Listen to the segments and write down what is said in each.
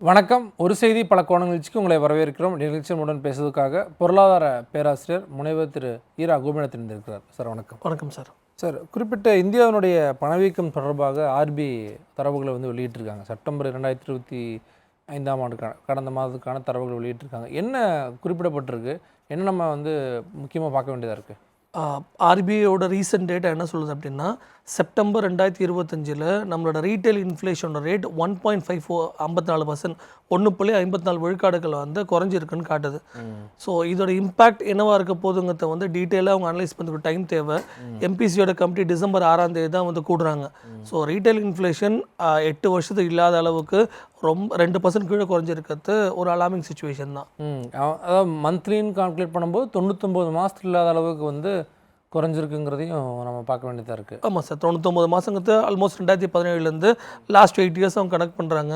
வணக்கம். ஒரு செய்தி பல கோண நிகழ்ச்சிக்கு உங்களை வரவேற்கிறோம். நிகழ்ச்சியுடன் பேசுவதற்காக பொருளாதார பேராசிரியர் முனைவர் திரு ஈரா கோபிநாத் இருக்கிறார். சார் வணக்கம். வணக்கம் சார். சார், குறிப்பிட்ட இந்தியாவினுடைய பணவீக்கம் தொடர்பாக ஆர்பிஐ தரவுகளை வெளியிட்டிருக்காங்க. செப்டம்பர் 2025ஆம் ஆண்டு கடந்த மாதத்துக்கான தரவுகளை வெளியிட்டிருக்காங்க. என்ன குறிப்பிடப்பட்டிருக்கு, என்ன நம்ம முக்கியமாக பார்க்க வேண்டியதாக இருக்குது? ஆர்பிஐயோட ரீசெண்ட் டேட்டா என்ன சொல்லுது அப்படின்னா, செப்டம்பர் 2025 நம்மளோட ரீட்டைல் இன்ஃப்ளேஷனோட ரேட் 1.54%, 1.54 விழுக்காடுகள் குறைஞ்சிருக்குன்னு காட்டுது. ஸோ இதோட இம்பேக்ட் என்னவா இருக்க போதுங்கிறத டீட்டெயிலாக அவங்க அனலைஸ் பண்ணுறதுக்கு டைம் தேவை. எம்பிசியோட கமிட்டி டிசம்பர் 6ஆம் தேதி தான் கூடுறாங்க. ஸோ ரீட்டைல் இன்ஃப்ளேஷன் 8 வருஷத்துக்கு இல்லாத அளவுக்கு ரொம்ப 2% கீழே குறைஞ்சிருக்கிறது ஒரு அலார்மிங் சுச்சுவேஷன் தான். அதாவது மந்த்லின்னு கால்குலேட் பண்ணும்போது 99 மாதத்துக்கு இல்லாத அளவுக்கு குறைஞ்சிருக்குங்கிறதையும் நம்ம பார்க்க வேண்டியதாக இருக்குது. ஆமாம் சார், 99 மாதங்கிறது ஆல்மோஸ்ட் 2017 லாஸ்ட் 8 இயர்ஸ் அவங்க கனெக்ட் பண்ணுறாங்க.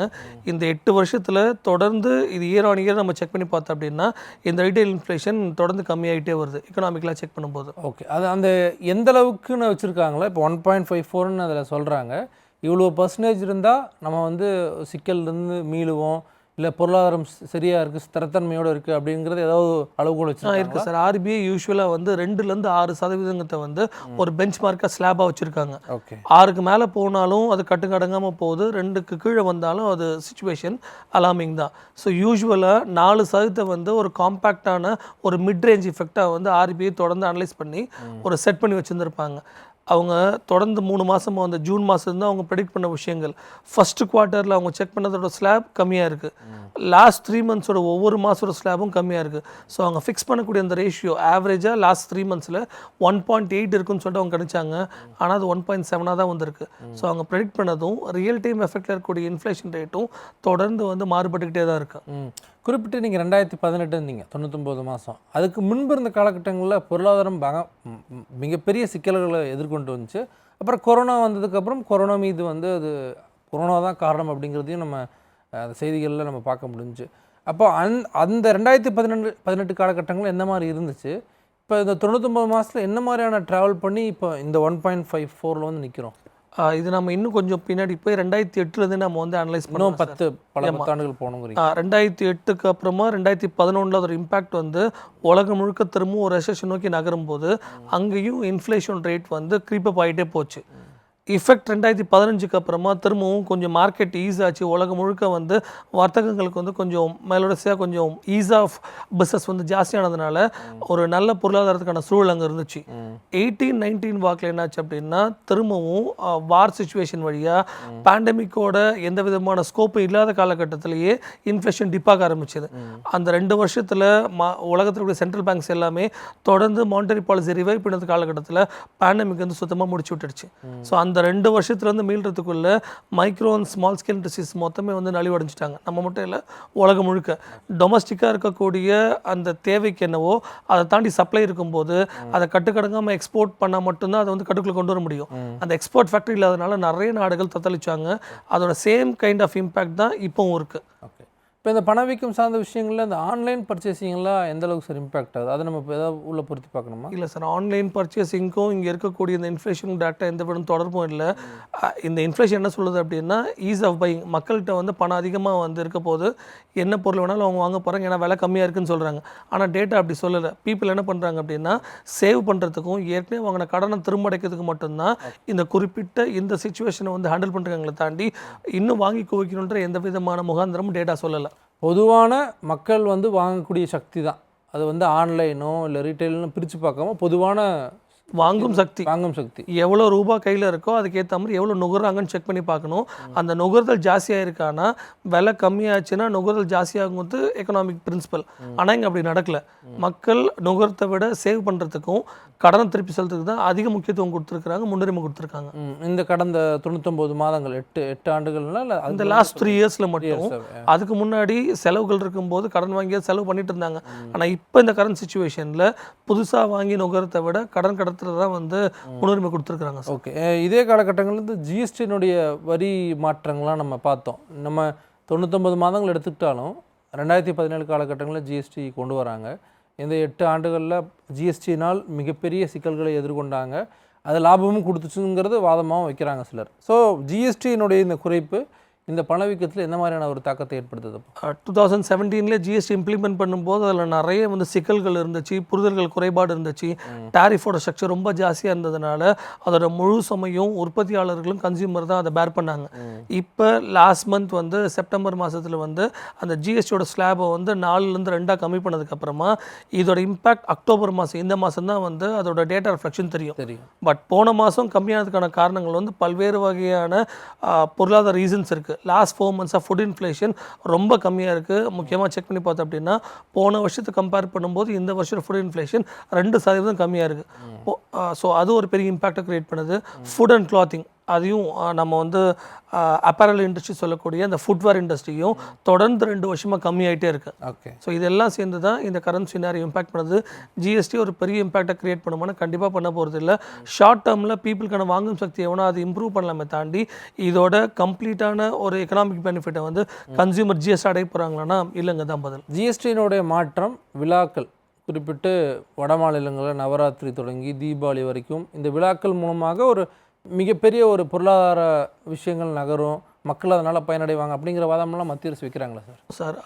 இந்த 8 வருஷத்தில் தொடர்ந்து இது இயர் ஆன் இயர் நம்ம செக் பண்ணி பார்த்தோம் அப்படின்னா இந்த ரீட்டைல் இன்ஃப்ளேஷன் தொடர்ந்து கம்மியாகிட்டே வருது எக்கனாமிக்கலாக செக் பண்ணும்போது. ஓகே, அது அந்த எந்த அளவுக்குன்னு வச்சுருக்காங்களா? இப்போ 1.54ன்னு அதில் சொல்கிறாங்க. இவ்வளோ பர்சன்டேஜ் இருந்தால் நம்ம சிக்கல்லேருந்து மீளுவோம், இல்லை பொருளாதாரம் சரியாக இருக்குது, ஸ்திரத்தன்மையோடு இருக்குது அப்படிங்கிறது ஏதாவது அளவுகோல் வச்சுருக்காங்க? இருக்குது சார். ஆர்பிஐ யூஸ்வலாக 2லேருந்து 6% ஒரு பெஞ்ச் மார்க்காக ஸ்லாபாக வச்சுருக்காங்க. ஓகே, 6க்கு மேலே போனாலும் அது கட்டுக்கடங்காமல் போகுது, 2க்கு கீழே வந்தாலும் அது சிச்சுவேஷன் அலார்மிங் தான். ஸோ யூஸ்வலாக 4% ஒரு காம்பேக்டான ஒரு மிட் ரேஞ்ச் எஃபெக்டாக ஆர்பிஐ தொடர்ந்து அனலைஸ் பண்ணி ஒரு செட் பண்ணி வச்சுருந்துருப்பாங்க. அவங்க தொடர்ந்து 3 மாதமாக ஜூன் மாதம் தான் அவங்க ப்ரெடிக்ட் பண்ண விஷயங்கள். ஃபஸ்ட்டு குவார்ட்டரில் அவங்க செக் பண்ணதோட ஸ்லாப் கம்மியாக இருக்குது. லாஸ்ட் 3 மந்த்ஸோட ஒவ்வொரு மாதத்தோட ஸ்லாபும் கம்மியாக இருக்குது. ஸோ அவங்க ஃபிக்ஸ் பண்ணக்கூடிய அந்த ரேஷியோ ஆவரேஜாக லாஸ்ட் 3 மந்த்ஸில் 1.8 இருக்குன்னு சொல்லிட்டு அவங்க கணிச்சாங்க. ஆனால் அது 1.7 தான் வந்திருக்கு. ஸோ அவங்க ப்ரெடிக்ட் பண்ணதும் ரியல் டைம் எஃபெக்டில் இருக்கக்கூடிய இன்ஃப்ளேஷன் ரேட்டும் தொடர்ந்து மாறுபட்டுக்கிட்டே தான் இருக்குது. குறிப்பிட்டு நீங்கள் 2018 இருந்தீங்க, 99 மாதம். அதுக்கு முன்பு இருந்த காலகட்டங்களில் பொருளாதாரம் மிகப்பெரிய சிக்கல்களை எதிர்கொண்டு வந்துச்சு. அப்புறம் கொரோனா வந்ததுக்கப்புறம் கொரோனா மீது அது கொரோனா தான் காரணம் அப்படிங்கிறதையும் நம்ம செய்திகளில் நம்ம பார்க்க முடிஞ்சுச்சு. அப்போ அந்த 2018 காலகட்டங்கள் எந்த மாதிரி இருந்துச்சு? இப்போ இந்த 99 மாதத்தில் என்ன மாதிரியான ட்ராவல் பண்ணி இப்போ இந்த 1.54 நிற்கிறோம்? இது நம்ம இன்னும் கொஞ்சம் பின்னாடி போய் 2008 நம்ம அனலைஸ் பண்ணோம். பல பத்தாண்டுகள் போனோங்கிறீங்க. 2008க்கு அப்புறமா 2011 ஒரு இம்பாக்ட் உலகம் முழுக்க திரும்பவும் ஒரு ரெசெஷன் நோக்கி நகரும் போது அங்கேயும் இன்ஃப்ளேஷன் ரேட் க்ரீப்பப் ஆகிட்டே போச்சு. இஃபெக்ட் 2015க்கு அப்புறமா திரும்பவும் கொஞ்சம் மார்க்கெட் ஈஸ் ஆச்சு. உலகம் முழுக்க வர்த்தகங்களுக்கு கொஞ்சம் மேலோடசியாக கொஞ்சம் ஈஸ் ஆஃப் பிஸ்னஸ் ஜாஸ்தியானதுனால ஒரு நல்ல பொருளாதாரத்துக்கான சூழல் அங்கே இருந்துச்சு. 18-19 வாக்கில் என்னாச்சு அப்படின்னா திரும்பவும் வார் சுச்சுவேஷன் வழியாக பேண்டமிக்கோட எந்த விதமான ஸ்கோப்பும் இல்லாத காலகட்டத்திலேயே இன்ஃப்ளேஷன் டிப்பாக ஆரம்பிச்சது. அந்த 2 வருஷத்தில் உலகத்தில் இருக்கிற சென்ட்ரல் பேங்க்ஸ் எல்லாமே தொடர்ந்து மானிட்டரி பாலிசி ரிவைவ் பண்ணது காலகட்டத்தில் பேண்டமிக் சுத்தமாக முடிச்சு விட்டுடுச்சு. ஸோ அந்த 2 வருஷத்துலேருந்து மீள்றதுக்குள்ள micro and small scale industries மொத்தமே நலிவடைஞ்சிட்டாங்க. நம்ம மட்டும் இல்லை, உலகம் முழுக்க டொமஸ்டிக்காக இருக்கக்கூடிய அந்த தேவைக்கு என்னவோ அதை தாண்டி சப்ளை இருக்கும்போது அதை கட்டுக்கடங்காமல் எக்ஸ்போர்ட் பண்ணால் மட்டும்தான் அதை கட்டுக்குள்ளே கொண்டு வர முடியும். அந்த எக்ஸ்போர்ட் ஃபேக்ட்ரி இல்லாதனால நிறைய நாடுகள் தத்தளிச்சாங்க. அதோட சேம் கைண்ட் ஆஃப் இம்பேக்ட் தான் இப்போவும் இருக்குது. ஓகே, இப்போ இந்த பணவீக்கம் சார்ந்த விஷயங்களில் இந்த ஆன்லைன் பர்ச்சேசிங்லாம் எந்த அளவுக்கு சார் இம்பாக்ட் ஆகுது? அதை நம்ம இப்போ ஏதாவது உள்ள பொருத்தி பார்க்கணுமா? இல்லை சார், ஆன்லைன் பர்ச்சேசிங்க்கும் இங்கே இருக்கக்கூடிய இந்த இன்ஃப்ளேஷன் டேட்டா எந்த விட தொடர்பும் இல்லை. இந்த இன்ஃப்ளேஷன் என்ன சொல்லுது அப்படின்னா ஈஸ் ஆஃப் பையிங். மக்கள்கிட்ட பணம் அதிகமாக இருக்க போது என்ன பொருள் வேணாலும் அவங்க வாங்க போகிறாங்க, ஏன்னா விலை கம்மியாக இருக்குன்னு சொல்கிறாங்க. ஆனால் டேட்டா அப்படி சொல்லலை. பீப்புள் என்ன பண்ணுறாங்க அப்படின்னா சேவ் பண்ணுறதுக்கும் ஏற்கனவே வாங்கின கடனை திரும்ப அடைக்கிறதுக்கு மட்டும்தான் இந்த குறிப்பிட்ட இந்த சுச்சுவேஷனை ஹேண்டில் பண்ணுறாங்களே தாண்டி இன்னும் வாங்கி குவிக்கணுன்ற எந்த விதமான முகாந்திரமும் டேட்டா சொல்லலை. பொதுவான மக்கள் வாங்கக்கூடிய சக்தி தான் அது ஆன்லைனோ இல்லை ரீட்டைல்னு பிரித்து பார்க்காம பொதுவான வாங்கும் சக்தி எவ்வளோ ரூபா கையில் இருக்கோ அதுக்கேற்ற மாதிரி எவ்வளோ நுகர்றாங்கன்னு செக் பண்ணி பார்க்கணும். அந்த நுகர்தல் ஜாஸ்தியாக இருக்கானா, விலை கம்மியாச்சுன்னா நுகர்தல் ஜாஸ்தியாகும்போது எக்கனாமிக் பிரின்சிபல். ஆனால் இங்கே அப்படி நடக்கலை. மக்கள் நுகர்த்தை விட சேவ் பண்ணுறதுக்கும் கடனை திருப்பி செலுத்துறதுக்கு தான் அதிக முக்கியத்துவம் கொடுத்துருக்காங்க, முன்னுரிமை கொடுத்துருக்காங்க. இந்த கடந்த 99 மாதங்கள் 8 ஆண்டுகள்னா இல்லை அந்த லாஸ்ட் 3 இயர்ஸில் மட்டும். அதுக்கு முன்னாடி செலவுகள் இருக்கும்போது கடன் வாங்கி செலவு பண்ணிட்டு இருந்தாங்க. ஆனால் இப்போ இந்த கரண்ட் சுச்சுவேஷனில் புதுசாக வாங்கி நுகரத்தை விட கடன் தான் முன்னுரிமை கொடுத்துருக்காங்க. ஓகே, இதே காலகட்டங்களில் ஜிஎஸ்டியினுடைய வரி மாற்றங்கள்லாம் நம்ம பார்த்தோம். நம்ம 99 மாதங்கள் எடுத்துக்கிட்டாலும் 2017 காலகட்டங்களில் ஜிஎஸ்டி கொண்டு வராங்க. இந்த 8 ஆண்டுகளில் ஜிஎஸ்டினால் மிகப்பெரிய சிக்கல்களை எதிர்கொண்டாங்க. அது லாபமும் கொடுத்துச்சுங்கிறது வாதமாகவும் வைக்கிறாங்க சிலர். ஸோ ஜிஎஸ்டியினுடைய இந்த குறைப்பு இந்த பணவீக்கத்தில் எந்த மாதிரியான ஒரு தாக்கத்தை ஏற்படுத்துது? 2017 ஜிஎஸ்டி இம்ப்ளிமெண்ட் பண்ணும்போது அதில் நிறைய வந்து சிக்கல்கள் இருந்துச்சு, புரிதல்கள் குறைபாடு இருந்துச்சு. டாரிஃபோட ஸ்ட்ரக்சர் ரொம்ப ஜாஸ்தியாக இருந்ததுனால அதோட முழு சுமையும் உற்பத்தியாளர்களும் கன்சியூமர் தான் அதை பேர் பண்ணாங்க. இப்போ லாஸ்ட் மந்த் வந்து செப்டம்பர் மாதத்தில் வந்து அந்த ஜிஎஸ்டியோட ஸ்லாபை வந்து 4லேருந்து 2 கம்மி பண்ணதுக்கப்புறமா இதோட இம்பாக்ட் அக்டோபர் மாதம், இந்த மாதம் தான் வந்து அதோட டேட்டா ரிஃப்ளெக்ஷன் தெரியும். பட் போன மாதம் கம்மியானதுக்கான காரணங்கள் வந்து பல்வேறு வகையான பொருளாதார ரீசன்ஸ் இருக்குது. லாஸ்ட் 4 மந்த்ஸாக ஃபுட் இன்ஃப்ளேஷன் ரொம்ப கம்மியாக இருக்குது. முக்கியமாக செக் பண்ணி பார்த்தோம் அப்படின்னா போன வருஷத்தை கம்பேர் பண்ணும்போது இந்த வருஷம் ஃபுட் இன்ஃப்ளேஷன் 2% கம்மியாக இருக்குது. ஸோ அது ஒரு பெரிய இம்பாக்டை க்ரியேட் பண்ணுது. ஃபுட் அண்ட் கிளாத்திங் அதையும் நம்ம வந்து அப்பேரல் இண்டஸ்ட்ரி சொல்லக்கூடிய அந்த ஃபுட்வேர் இண்டஸ்ட்ரியும் தொடர்ந்து 2 வருஷமாக கம்மியாகிட்டே இருக்குது. ஓகே, ஸோ இதெல்லாம் சேர்ந்து தான் இந்த கரண்ட் சினாரி இம்பாக்ட் பண்ணுது. ஜிஎஸ்டி ஒரு பெரிய இம்பாக்டை க்ரியேட் பண்ணுமானா கண்டிப்பாக பண்ண போகிறது இல்லை. ஷார்ட் டேர்மில் பீப்புளுக்கான வாங்கும் சக்தி எவனா அது இம்ப்ரூவ் பண்ணலாமே தாண்டி இதோட கம்ப்ளீட்டான ஒரு எக்கனாமிக் பெனிஃபிட்டை வந்து கன்சியூமர் ஜிஎஸ்டி அடைய போகிறாங்களான்னா இல்லைங்க தான் பதில். ஜிஎஸ்டியினுடைய மாற்றம், விழாக்கள், குறிப்பிட்டு வட மாநிலங்களில் நவராத்திரி தொடங்கி தீபாவளி வரைக்கும் இந்த விழாக்கள் மூலமாக ஒரு மிகப்பெரிய ஒரு பொருளாதார விஷயங்கள் நகரும், மக்கள் அதனால் பயனடைவாங்க அப்படிங்கிற வாதமெல்லாம் மத்திய அரசு வைக்கிறாங்களா சார்?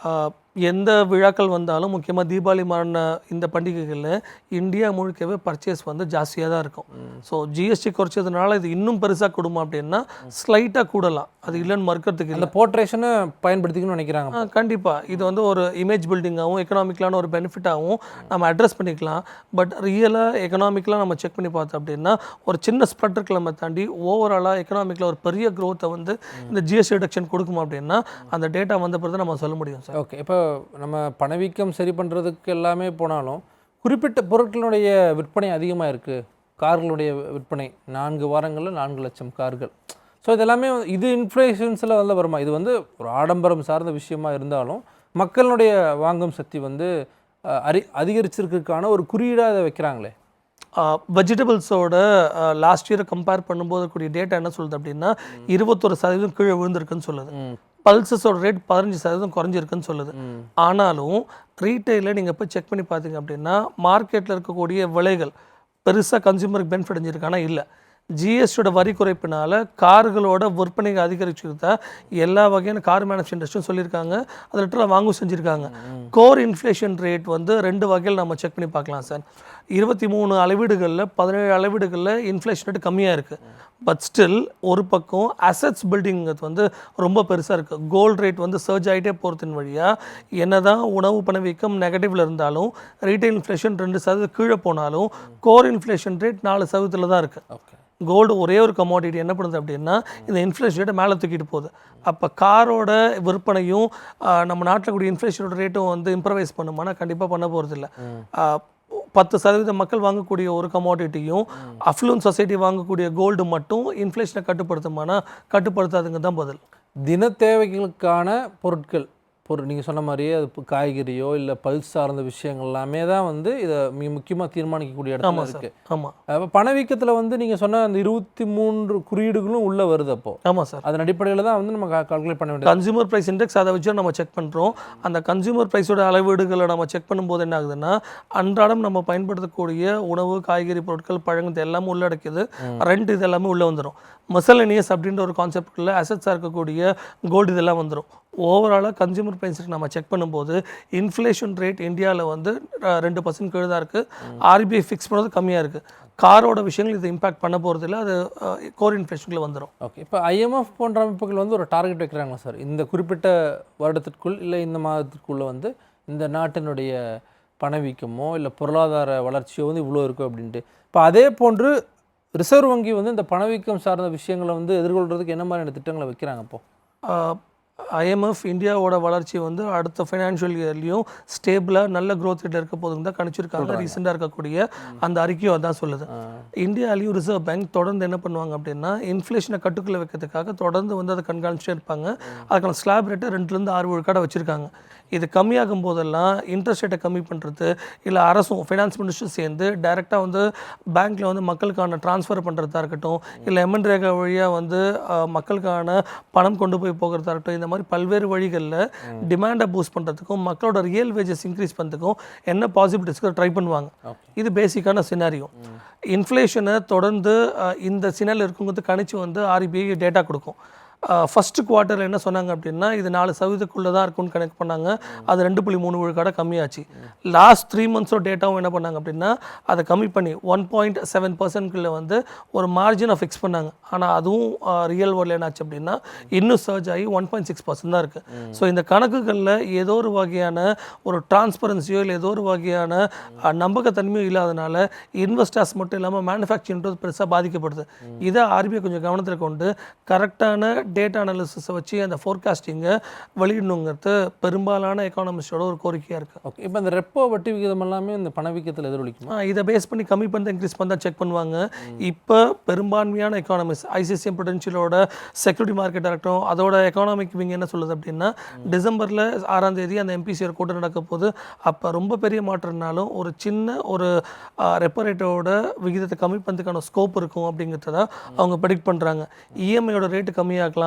எந்த விழாக்கள் வந்தாலும் முக்கியமாக தீபாவளி மாதிரின இந்த பண்டிகைகளில் இந்தியா முழுக்கவே பர்ச்சேஸ் வந்து ஜாஸ்தியாக தான் இருக்கும். ஸோ ஜிஎஸ்டி குறைச்சதுனால இது இன்னும் பெருசாக கூடுமா அப்படின்னா ஸ்லைட்டாக கூடலாம், அது இல்லைன்னு மறுக்கிறதுக்கு இல்லை. அந்த போர்ட்ரேஷனை பயன்படுத்திக்கணும்னு நினைக்கிறாங்க. கண்டிப்பாக இது வந்து ஒரு இமேஜ் பில்டிங்காகவும் எக்கனாமிக்கலான ஒரு பெனிஃபிட்டாகவும் நம்ம அட்ரஸ் பண்ணிக்கலாம். பட் ரியலாக எக்கனாமிக்கலாக நம்ம செக் பண்ணி பார்த்தோம் அப்படின்னா ஒரு சின்ன ஸ்ப்ரெட் கிழமை தாண்டி ஓவராலாக எக்கனாமிக்கில் ஒரு பெரிய க்ரோத்தை வந்து இந்த ஜிஎஸ்டி ரிடக்ஷன் கொடுக்குமா அப்படின்னா அந்த டேட்டா வந்த பிறகு நம்ம சொல்ல முடியும் சார். ஓகே, இப்போ நம்ம பணவீக்கம் சரி பண்ணுறதுக்கு எல்லாமே போனாலும் குறிப்பிட்ட பொருட்களுடைய விற்பனை அதிகமாக இருக்குது. கார்களுடைய விற்பனை 4 வாரங்களில் 4 லட்சம் கார்கள். ஸோ இதெல்லாமே இது இன்ஃப்ளேஷன்ஸில் வந்து வருமா? இது வந்து ஒரு ஆடம்பரம் சார்ந்த விஷயமா இருந்தாலும் மக்களுடைய வாங்கும் சக்தி வந்து அதிகரிச்சிருக்கிறதுக்கான ஒரு குறியீடாக அதை வைக்கிறாங்களே. வெஜிடபிள்ஸோட லாஸ்ட் இயரை கம்பேர் பண்ணும்போது கூடிய டேட்டா என்ன சொல்லுது அப்படின்னா 21% கீழே விழுந்திருக்குன்னு சொல்லுது. பல்சஸோட ரேட் 15% குறைஞ்சிருக்குன்னு சொல்லுது. ஆனாலும் ரீட்டைலில் நீங்கள் போய் செக் பண்ணி பார்த்தீங்க அப்படின்னா மார்க்கெட்டில் இருக்கக்கூடிய விலைகள் பெருசாக கன்சியூமருக்கு பெனிஃபிட் அடைஞ்சிருக்கானா இல்லை. ஜிஎஸ்டியோட வரி குறைப்பினால கார்களோட விற்பனை அதிகரிச்சுக்கிட்டா எல்லா வகையான கார் மேனுஃபேக்சரிங் இண்டஸ்ட்ரியும் சொல்லியிருக்காங்க, அது லிட்டராக வாங்கவும் செஞ்சுருக்காங்க. கோர் இன்ஃப்ளேஷன் ரேட் வந்து 2 வகையில் நம்ம செக் பண்ணி பார்க்கலாம் சார். 23 அளவீடுகளில் 17 அளவீடுகளில் இன்ஃப்ளேஷன் ரேட் கம்மியாக இருக்குது. பட் ஸ்டில் ஒரு பக்கம் அசட்ஸ் பில்டிங் வந்து ரொம்ப பெருசாக இருக்குது. கோல்டு ரேட் வந்து சர்ஜ் ஆகிட்டே போகிறதின் வழியாக என்ன தான் உணவு பணவீக்கம் நெகட்டிவில் இருந்தாலும் ரீட்டைல் இன்ஃப்ளேஷன் 2% கீழே போனாலும் கோர் இன்ஃப்ளேஷன் ரேட் 4% தான் இருக்குது. கோல்டு ஒரே ஒரு கமாடிட்டி என்ன பண்ணுது அப்படின்னா இந்த இன்ஃப்ளேஷன் ரேட்டை மேலே தூக்கிட்டு போகுது. அப்போ காரோட விற்பனையும் நம்ம நாட்டில் கூடிய இன்ஃப்ளேஷனோட ரேட்டும் வந்து இம்ப்ரவைஸ் பண்ணுமானா கண்டிப்பாக பண்ண போகிறது இல்லை. 10% மக்கள் வாங்கக்கூடிய ஒரு கமாடிட்டியும் அஃப்ளூன் சொசைட்டி வாங்கக்கூடிய கோல்டு மட்டும் இன்ஃப்ளேஷனை கட்டுப்படுத்துமானா கட்டுப்படுத்தாதுங்க தான் பதில். தின தேவைகளுக்கான பொருட்கள் நீங்கள் சொன்ன மாதிரியே அது காய்கறியோ இல்லை பல்ஸ் சார்ந்த விஷயங்கள் எல்லாமே தான் வந்து இதை மிக முக்கியமாக தீர்மானிக்கக்கூடிய இடமா இருக்குது. ஆமாம், அப்போ பணவீக்கத்தில் வந்து நீங்கள் சொன்ன அந்த 23 குறியீடுகளும் உள்ளே வருது. அப்போது ஆமாம் சார், அதன் அடிப்படையில் தான் வந்து நம்ம கால்குலேட் பண்ண வேண்டியது. கன்சியூமர் ப்ரைஸ் இண்டெக்ஸ் அதை வச்சு நம்ம செக் பண்ணுறோம். அந்த கன்சியூமர் ப்ரைஸோட அளவீடுகளை நம்ம செக் பண்ணும்போது என்ன ஆகுதுன்னா அன்றாடம் நம்ம பயன்படுத்தக்கூடிய உணவு, காய்கறி பொருட்கள், பழங்கள் எல்லாமே உள்ளடக்கிது. ரெண்ட் இது எல்லாமே உள்ளே வந்துடும். மிசலேனியஸ் அப்படின்ற ஒரு கான்செப்டில் அசட்ஸாக இருக்கக்கூடிய கோல்டு இதெல்லாம் வந்துடும். ஓவராலாக கன்சியூமர் ப்ரைஸுக்கு நம்ம செக் பண்ணும்போது இன்ஃப்ளேஷன் ரேட் இந்தியாவில் வந்து 2% கீழே தான் இருக்குது. ஆர்பிஐ ஃபிக்ஸ் பண்ணது கம்மியாக இருக்குது. காரோட விஷயங்கள் இது இம்பாக்ட் பண்ண போகிறது இல்லை, அது கோர் இன்ஃப்ளேஷனுக்குள்ள வந்துடும். ஓகே, இப்போ ஐஎம்எஃப் போன்ற அமைப்புகள் வந்து ஒரு டார்கெட் வைக்கிறாங்களா சார்? இந்த குறிப்பிட்ட வருடத்திற்குள் இல்லை இந்த மாதத்திற்குள்ளே வந்து இந்த நாட்டினுடைய பணவீக்கமோ இல்லை பொருளாதார வளர்ச்சியோ வந்து இவ்வளோ இருக்கும் அப்படின்ட்டு. இப்போ அதே போன்று ரிசர்வ் வங்கி வந்து இந்த பணவீக்கம் சார்ந்த விஷயங்களை வந்து எதிர்கொள்கிறதுக்கு என்ன மாதிரியான திட்டங்களை வைக்கிறாங்க? இப்போது ஐஎம்எஃப் இந்தியாவோட வளர்ச்சி வந்து அடுத்த ஃபைனான்ஷியல் இயர்லேயும் ஸ்டேபிளாக நல்ல க்ரோத் ரேட் இருக்க போதுங்க தான் கணிச்சிருக்காங்க. ரீசெண்டாக இருக்கக்கூடிய அந்த அறிக்கையும் அதான் சொல்லுது. இந்தியாலையும் ரிசர்வ் பேங்க் தொடர்ந்து என்ன பண்ணுவாங்க அப்படின்னா இன்ஃப்ளேஷனை கட்டுக்குள்ளே வைக்கிறதுக்காக தொடர்ந்து வந்து அதை கண்காணிச்சுட்டே இருப்பாங்க. அதுக்கான ஸ்லாப் ரேட்டை 2லேருந்து 6 விழுக்காடு வச்சுருக்காங்க. இது கம்மியாகும் போதெல்லாம் இன்ட்ரெஸ்ட் ரேட்டை கம்மி பண்ணுறது இல்லை அரசும் ஃபினான்ஸ் மினிஸ்டரும் சேர்ந்து டைரெக்டாக வந்து பேங்க்கில் வந்து மக்களுக்கான ட்ரான்ஸ்ஃபர் பண்ணுறதா இருக்கட்டும், இல்லை எம்என் ரேகா வழியாக வந்து மக்களுக்கான பணம் கொண்டு போய் போகிறதா இருக்கட்டும், இந்த மாதிரி பல்வேறு வழிகளில் டிமாண்டை பூஸ்ட் பண்ணுறதுக்கும் மக்களோட ரியல் வேஜஸ் இன்க்ரீஸ் பண்ணுறதுக்கும் என்ன பாசிபிலிட்டிஸ்க்கு ட்ரை பண்ணுவாங்க. இது பேசிக்கான சினாரியோ. இன்ஃப்ளேஷனை தொடர்ந்து இந்த சினாரியில் இருக்கும்போது கணிச்சு வந்து ஆர்பிஐ டேட்டா கொடுக்கும். ஃபஸ்ட்டு குவார்ட்டரில் என்ன சொன்னாங்க அப்படின்னா இது 4% தான் இருக்கும்னு கணக்கு பண்ணாங்க. அது 2.3 விழுக்காடாக கம்மியாச்சு. லாஸ்ட் 3 மந்த்ஸோட டேட்டாவும் என்ன பண்ணாங்க அப்படின்னா அதை கம்மி பண்ணி 1.7% வந்து ஒரு மார்ஜினை ஃபிக்ஸ் பண்ணாங்க. ஆனால் அதுவும் ரியல் வேர்ல்டில் என்னாச்சு அப்படின்னா இன்னும் சர்ஜ் ஆகி 1.6% தான் இருக்குது. ஸோ இந்த கணக்குகளில் ஏதோ ஒரு வகையான ஒரு டிரான்ஸ்பரன்சியோ இல்லை ஏதோ ஒரு வகையான நம்பகத்தன்மையும் இல்லாதனால இன்வெஸ்டர்ஸ் மட்டும் இல்லாமல் மேனுஃபேக்சரிங்கிறது பெருசாக பாதிக்கப்படுது. இதை ஆர்பிஐ கொஞ்சம் கவனத்தில் கொண்டு கரெக்டான டேட்டா அனாலிசிஸை வச்சு அந்த ஃபோர்காஸ்டிங்கை வெளியிடணுங்கிறது பெரும்பாலான எக்கானமிஸ்டோட ஒரு கோரிக்கையாக இருக்குது. ஓகே, இப்போ இந்த ரெப்போ வட்டி விகிதம் எல்லாமே இந்த பணவீக்கத்தில் எதிரொலிக்குமா? இதை பேஸ் பண்ணி கம்மி பண்ணி இன்க்ரீஸ் பண்ணி தான் செக் பண்ணுவாங்க. இப்போ பெரும்பான்மையான எக்கானமிஸ்ட் ஐசிஐசிஐ ப்ருடென்ஷியலோட செக்யூரிட்டி மார்க்கெட் இருக்கட்டும் அதோட எக்கானாமிக் விங் என்ன சொல்லுது அப்படின்னா டிசம்பரில் 6ஆம் தேதி அந்த எம்பிசிஆர் கூட்டம் நடக்க போது அப்போ ரொம்ப பெரிய மாற்றம்னாலும் ஒரு சின்ன ஒரு ரெப்போ ரேட்டோட விகிதத்தை கம்மி பண்ணுறதுக்கான ஸ்கோப் இருக்கும் அப்படிங்கிறத அவங்க ப்ரெடிக்ட் பண்ணுறாங்க. இஎம்ஐயோட ரேட்டு கம்மியாகலாம்.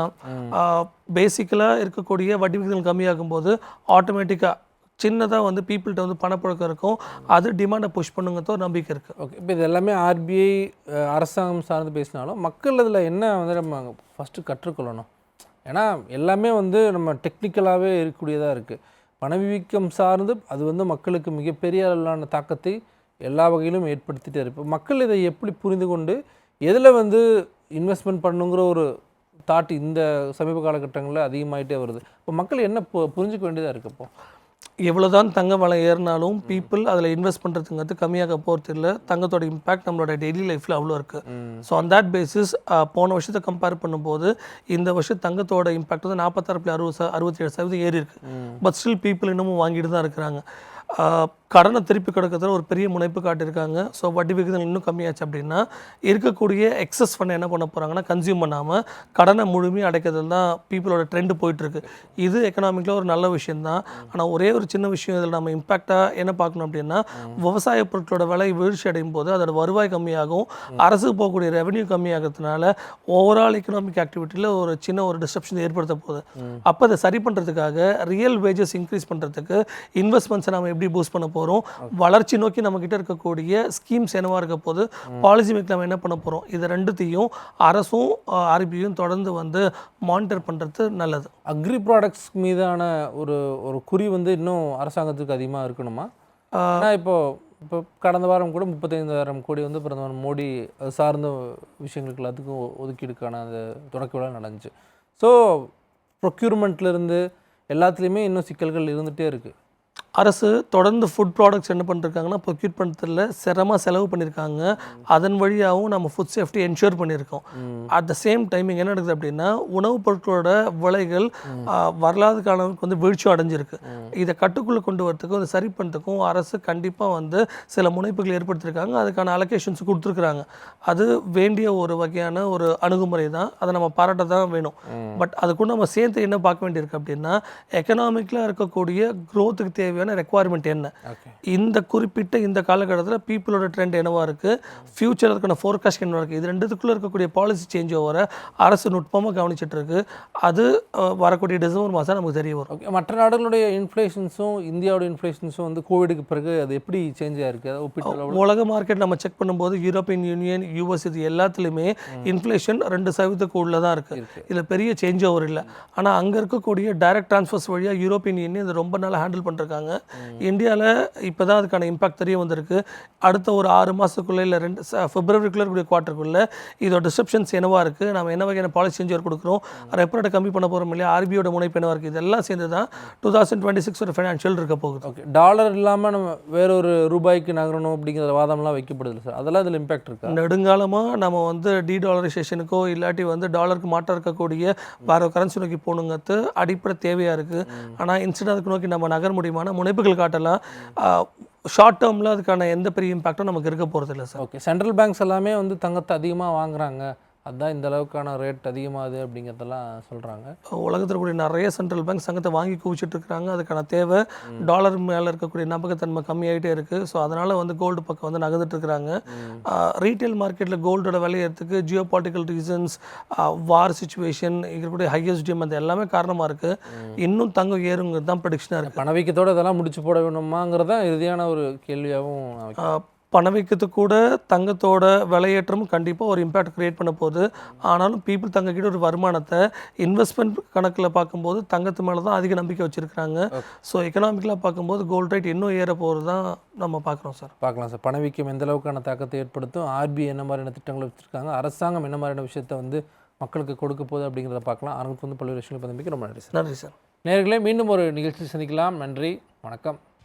பேசிக்கலாக இருக்கக்கூடிய வட்டி விகிதங்கள் கம்மியாகும் போது ஆட்டோமேட்டிக்காக சின்னதாக வந்து பீப்புள்கிட்ட வந்து பணப்புழக்கம் இருக்கும். அது டிமாண்டை புஷ் பண்ணுங்கிறது ஒரு நம்பிக்கை இருக்குது. ஓகே, இப்போ இது எல்லாமே ஆர்பிஐ அரசாங்கம் சார்ந்து பேசினாலும் மக்கள் இதில் என்ன வந்து நம்ம ஃபஸ்ட்டு கற்றுக்கொள்ளணும்? ஏன்னா எல்லாமே வந்து நம்ம டெக்னிக்கலாகவே இருக்கக்கூடியதாக இருக்குது. பணவீக்கம் சார்ந்து அது வந்து மக்களுக்கு மிகப்பெரிய அளவிலான தாக்கத்தை எல்லா வகையிலும் ஏற்படுத்திகிட்டே இருக்குது. மக்கள் இதை எப்படி புரிந்து கொண்டு எதில் வந்து இன்வெஸ்ட்மெண்ட் பண்ணுங்கிற ஒரு தாட் இந்த சமீப காலகட்டங்களில் அதிகமாகிட்டே வருது. இப்போ மக்கள் என்ன புரிஞ்சுக்க வேண்டியதாக இருக்குது? இப்போ எவ்வளோதான் தங்க விலை ஏறினாலும் பீப்புள் அதில் இன்வெஸ்ட் பண்ணுறதுங்கிறது கம்மியாக போகிறது இல்லை. தங்கத்தோட இம்பேக்ட் நம்மளோட டெய்லி லைஃப்பில் அவ்வளோ இருக்குது. ஸோ ஆன் தட் பேசிஸ் போன வருஷத்தை கம்பேர் பண்ணும்போது இந்த வருஷம் தங்கத்தோட இம்பேக்ட் வந்து 46.67% ஏறி இருக்கு. பட் ஸ்டில் பீப்புள் இன்னமும் வாங்கிட்டு தான் இருக்கிறாங்க. கடனை திருப்பி கொடுக்கறதுல ஒரு பெரிய முனைப்பு காட்டியிருக்காங்க. ஸோ வட்டி விகிதங்கள் இன்னும் கம்மியாச்சு அப்படின்னா இருக்கக்கூடிய எக்ஸஸ் ஃபண்ட் என்ன பண்ண போகிறாங்கன்னா கன்சியூம் பண்ணாமல் கடனை முழுமையாக அடைக்கிறதுல தான் பீப்புளோட ட்ரெண்டு போயிட்டுருக்கு. இது எக்கனாமிக்கில் ஒரு நல்ல விஷயந்தான். ஆனால் ஒரே ஒரு சின்ன விஷயம் இதில் நம்ம இம்பாக்டாக என்ன பார்க்கணும் அப்படின்னா விவசாய பொருட்களோட விலை வீழ்ச்சி அடையும் போது அதோட வருவாய் கம்மியாகும், அரசுக்கு போகக்கூடிய ரெவன்யூ கம்மியாகிறதுனால ஓவரால் எக்கனாமிக் ஆக்டிவிட்டியில் ஒரு சின்ன ஒரு டிஸ்ட்ரப்ஷன் ஏற்படுத்த போகுது. அப்போ அதை சரி பண்ணுறதுக்காக ரியல் வேஜஸ் இன்க்ரீஸ் பண்ணுறதுக்கு இன்வெஸ்ட்மெண்ட்ஸை நம்ம எப்படி பூஸ்ட் பண்ண போகிறோம், வளர்ச்சி நோக்கி நம்ம கிட்ட இருக்கக்கூடிய ஸ்கீம்ஸ் என்னவா இருக்க போது, பாலிசி மேக் நம்ம என்ன பண்ண போகிறோம், இது ரெண்டுத்தையும் அரசும் ஆர்பிஐயும் தொடர்ந்து வந்து மானிட்டர் பண்ணுறது நல்லது. அக்ரி ப்ராடக்ட்ஸ் மீதான ஒரு ஒரு குறி வந்து இன்னும் அரசாங்கத்துக்கு அதிகமாக இருக்கணுமா? இப்போ கடந்த வாரம் கூட 35,000 கோடி வந்து பிரதமர் மோடி அது சார்ந்த விஷயங்களுக்கு எல்லாத்துக்கும் ஒதுக்கீடுக்கான அந்த தொடக்க விழா நடந்துச்சு. ஸோ ப்ரொக்யூர்மெண்ட்லேருந்து எல்லாத்துலேயுமே இன்னும் சிக்கல்கள் இருந்துகிட்டே இருக்குது. அரசு தொடர்ந்து ஃபுட் ப்ராடக்ட்ஸ் என்ன பண்ணிருக்காங்கன்னா ப்ரொக்யூர் பண்ணுறதுல செலவு பண்ணியிருக்காங்க. அதன் வழியாகவும் நம்ம ஃபுட் சேஃப்டி என்ஷூர் பண்ணியிருக்கோம். அட் த சேம் டைமிங் என்ன நடக்குது அப்படின்னா உணவுப் பொருட்களோட விலைகள் வரலாறு காலத்துக்கு வந்து வீழ்ச்சி அடைஞ்சிருக்கு. இதை கட்டுக்குள்ளே கொண்டு வரதுக்கும் இதை சரி பண்ணுறதுக்கும் அரசு கண்டிப்பாக வந்து சில முனைப்புகள் ஏற்படுத்தியிருக்காங்க. அதுக்கான அலோகேஷன்ஸ் கொடுத்துருக்குறாங்க. அது வேண்டிய ஒரு வகையான ஒரு அணுகுமுறை தான். அதை நம்ம பாராட்ட தான் வேணும். பட் அதுக்கு நம்ம சேர்த்து என்ன பார்க்க வேண்டியிருக்கு அப்படின்னா எக்கனாமிக்கில் இருக்கக்கூடிய க்ரோத்துக்கு தேவையான ரெக்குவயர்மெண்ட் என்ன, இந்த குறிப்பிட்ட இந்த காலகட்டத்தில் பீப்புளோட ட்ரெண்ட் என்னவா இருக்குது, ஃபியூச்சர் அதுக்கான ஃபோர்காஸ்ட் என்னவா இருக்குது, இது ரெண்டுத்துக்குள்ளே இருக்கக்கூடிய பாலிசி சேஞ்ச் ஓவரை அரசு நுட்பமாக கவனிச்சிட்டு இருக்கு. அது வரக்கூடிய டிசம்பர் மாதம் நமக்கு தெரிய வரும். ஓகே, மற்ற நாடுகளுடைய இன்ஃப்ளேஷன்ஸும் இந்தியாவோட இன்ஃப்ளேஷன்ஸும் வந்து கோவிடுக்கு பிறகு அது எப்படி சேஞ்ச் ஆயிருக்கு? உலக மார்க்கெட் நம்ம செக் பண்ணும்போது யூரோப்பியன் யூனியன், யூஎஸ் இது எல்லாத்துலேயுமே இன்ஃப்ளேஷன் 2% உள்ள தான் இருக்குது. இதில் பெரிய சேஞ்ச் ஓவர் இல்லை. ஆனால் அங்கே இருக்கக்கூடிய டைரக்ட் ட்ரான்ஸ்ஃபர்ஸ் வழியாக யூரோப்பியன் யூனியன் இதை ரொம்ப நாள் ஹேண்டில் பண்ணிருக்காங்க. இந்தியாவில் இப்போ தான் அதுக்கான இம்பாக்ட் தெரிய வந்திருக்கு. அடுத்த ஒரு 6 மாதத்துக்குள்ளே இல்லை பிப்ரவரிக்குள்ளே இருக்கக்கூடிய குவார்ட்டருக்குள்ளே இதோட டிஸ்ட்ரப்ஷன்ஸ் என்னவா இருக்குது, நம்ம என்ன வகையான பாலிசி சேஞ்சர் கொடுக்குறோம், ரெப்போ ரேட்டை கம்மி பண்ண போகிறோம் இல்லையா, ஆர்பிஐயோட முனைப்பு என்னவா இருக்குது, இதெல்லாம் சேர்ந்து தான் 2026 ஒரு ஃபைனான்ஷியல் இருக்க போகுது. ஓகே, டாலர் இல்லாமல் நம்ம வேறொரு ரூபாய்க்கு நகரணும் அப்படிங்கிற வாதம்லாம் வைக்கப்படுது சார். அதெல்லாம் இதில் இம்பாக்ட் இருக்குது. நெடுங்காலமாக நம்ம வந்து டீடாலரைசேஷனுக்கோ இல்லாட்டி வந்து டாலருக்கு மாற்றம் இருக்கக்கூடிய வேறு கரன்சி நோக்கி போகணுங்கிறது அடிப்படை தேவையாக இருக்குது. ஆனால் இன்ஸ்டன்ட் அதுக்கு நோக்கி நம்ம நகர முடியுமான முனைப்புகள் காட்டலாம். ஷார்ட் டேர்மில் அதுக்கான எந்த பெரிய இம்பாக்டும் நமக்கு இருக்க போகிறது இல்லை சார். ஓகே, சென்ட்ரல் பேங்க்ஸ் எல்லாமே வந்து தங்கத்தை அதிகமாக வாங்குறாங்க, அதுதான் இந்த அளவுக்கான ரேட் அதிகமாகுது அப்படிங்கிறதெல்லாம் சொல்கிறாங்க. உலகத்தில் கூடிய நிறைய சென்ட்ரல் பேங்க் சங்கத்தை வாங்கி குவிச்சிட்டு இருக்கிறாங்க. அதுக்கான தேவை டாலர் மேலே இருக்கக்கூடிய நம்பகத்தன்மை கம்மியாகிட்டே இருக்குது. ஸோ அதனால் வந்து கோல்டு பக்கம் வந்து நகர்ந்துட்டு இருக்கிறாங்க. ரீட்டைல் மார்க்கெட்டில் கோல்டோட விலையறதுக்கு ஜியோ பொலிட்டிக்கல் ரீசன்ஸ், வார் சுச்சுவேஷன், இருக்கக்கூடிய ஹையஸ்ட் டிமாண்ட் அது எல்லாமே காரணமாக இருக்குது. இன்னும் தங்கம் ஏறுங்கிறது தான் ப்ரெடிக்ஷனாக இருக்குது. பணவீக்கத்தோடு இதெல்லாம் முடிச்சு போட வேணுமாங்கிறதான் இறுதியான ஒரு கேள்வியாகவும் பணவீக்கத்துக்கு கூட தங்கத்தோட விலையேற்றமும் கண்டிப்பாக ஒரு இம்பேக்ட் கிரியேட் பண்ண போகுது. ஆனாலும் பீப்புள் தங்கக்கிட்ட ஒரு வருமானத்தை இன்வெஸ்ட்மெண்ட் கணக்கில் பார்க்கும்போது தங்கத்து மேலே தான் அதிக நம்பிக்கை வச்சுருக்காங்க. ஸோ எக்கனாமிக்கலாக பார்க்கும்போது கோல்ட் ரேட் இன்னும் ஏற போகிறது தான் நம்ம பார்க்குறோம் சார். பார்க்கலாம் சார். பணவீக்கம் எந்த அளவுக்கான தாக்கத்தை ஏற்படுத்தும், ஆர்பிஐ என்ன மாதிரியான திட்டங்களை வச்சுருக்காங்க, அரசாங்கம் என்ன மாதிரியான விஷயத்தை வந்து மக்களுக்கு கொடுக்க போகுது அப்படிங்கிறத பார்க்கலாம். அரங்குக்கு வந்து பல்வேறு விஷயங்கள் பதவிக்கு ரொம்ப நன்றி சார். நன்றி சார். நேயர்களே, மீண்டும் ஒரு நிகழ்ச்சி சந்திக்கலாம். நன்றி, வணக்கம்.